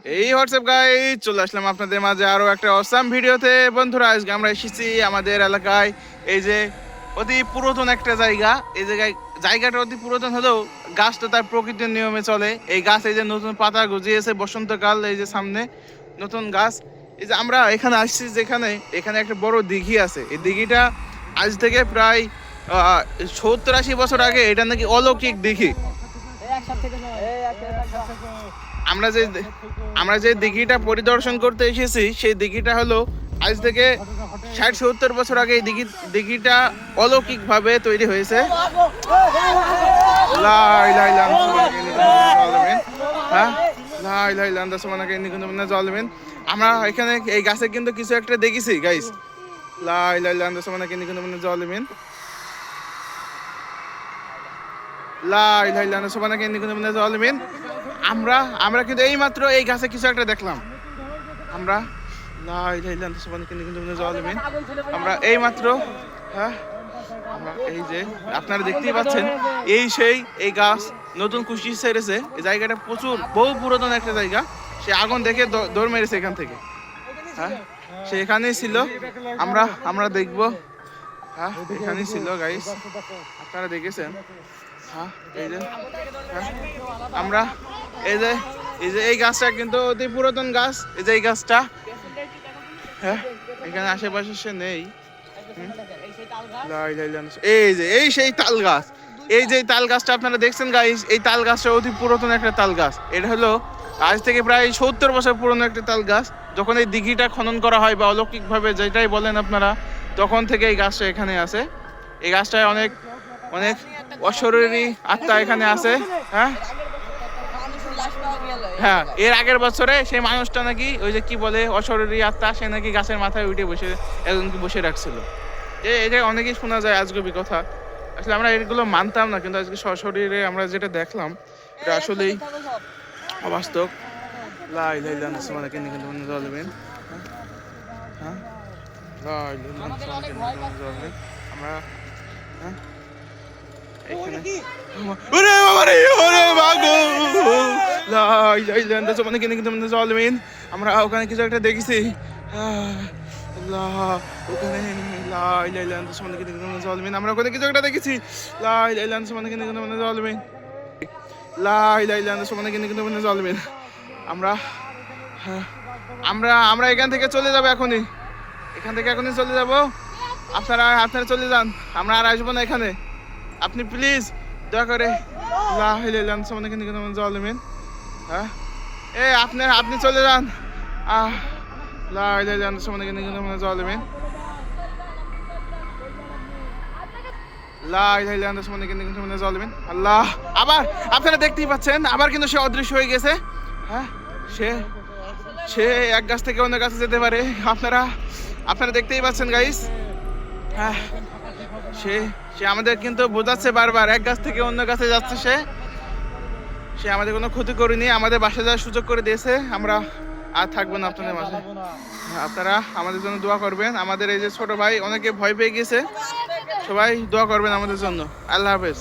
এই WhatsApp guys, চলে আসলাম আপনাদের মাঝে আরো একটা অসাম ভিডিওতে। বন্ধুরা, আজকে আমরা এসেছি আমাদের এলাকায়। এই যে অতি পুরাতন একটা জায়গা, এই জায়গায় জায়গাটা অতি পুরাতন হলেও গাছটা তার প্রকৃতির নিয়মে চলে। এই গাছ এই যে নতুন পাতা গজিয়েছে, বসন্তকাল, এই যে সামনে নতুন গাছ। এই যে আমরা এখানে আসছি, যেখানে এখানে একটা বড় দিঘি আছে। এই দিঘিটা আজ থেকে প্রায় 70-80 বছর আগে এটা নাকি অলৌকিক দিঘি। আমরা যে দিঘিটা পরিদর্শন করতে এসেছি, সেই দিঘিটা হলো আজ থেকে 60-70 বছর আগে এই দিঘিটা অলৌকিক ভাবে তৈরি হয়েছে। আমরা এখানে এই গাছে কিন্তু কিছু একটা দেখেছি গাইস। আমরা কিন্তু এই মাত্র এই গাছে কিছু একটা দেখলাম। আমরা আমরা এই মাত্র আমরা এই যে আপনারা দেখতেই পাচ্ছেন, এই সেই এই গাছ নতুন কুশি ছেড়েছে। এই জায়গাটা প্রচুর বহু পুরাতন একটা জায়গা। সে আগুন দেখে দৌড় মেরেছে এখান থেকে। সে এখানেই ছিল। আমরা দেখবো। এখানেই ছিল গাইস, আপনারা দেখেছেন। এই যে আমরা এই গাছটা কিন্তু অতি পুরাতন গাছ। এই যে এই গাছটা এখানে আশেপাশে সে নেই। এই সেই তাল গাছ। এই যে তাল গাছটা আপনারা দেখছেন গাইস, এই তাল গাছটা অতি পুরাতন একটা তাল গাছ। এটা হলো আজ থেকে প্রায় 70 বছর পুরনো একটা তাল গাছ। যখন এই দিঘিটা খনন করা হয় বা অলৌকিক ভাবে যেটাই বলেন আপনারা, তখন থেকে এই গাছটা এখানে আছে। এই গাছটায় অনেক অনেক অশরীরী আত্মা এখানে আছে। হ্যাঁ, এর আগের বছরে সেই মানুষটা নাকি ওই যে কি বলে অশরীরী আত্মা, সে নাকি গাছের মাথায় উঠে বসে একজনকে বসে রাখছিল। এটা অনেকেই শোনা যায় আজগবি কথা। আসলে আমরা এগুলো মানতাম না, কিন্তু আজকে সশরীরে আমরা যেটা দেখলাম এটা আসলেই অবাস্তব। আমরা আমরা ওখানে কিছু একটা দেখেছি। আমরা ওখানে কিছু একটা দেখেছি। আমরা এখান থেকে চলে যাবো এখনই। চলে যাবো। আপনারা চলে যান, আমরা আর আসবো না এখানে। আপনি প্লিজ দয়া করে আপনি চলে যান। আল্লাহ, আবার আপনারা দেখতেই পাচ্ছেন, আবার কিন্তু সে অদৃশ্য হয়ে গেছে। সে এক গাছ থেকে অন্য গাছে যেতে পারে। আপনারা দেখতেই পাচ্ছেন গাইস। সে আমাদের কিন্তু বোঝাচ্ছে বারবার, এক গাছ থেকে অন্য গাছে যাচ্ছে। সে আমাদের কোনো ক্ষতি করেনি, আমাদের বাসা যাওয়ার সুযোগ করে দিয়েছে। আমরা আর থাকবো না আপনাদের মাঝে। আপনারা আমাদের জন্য দোয়া করবেন। আমাদের এই যে ছোট ভাই অনেকে ভয় পেয়ে গেছে, সবাই দোয়া করবেন আমাদের জন্য। আল্লাহ হাফেজ।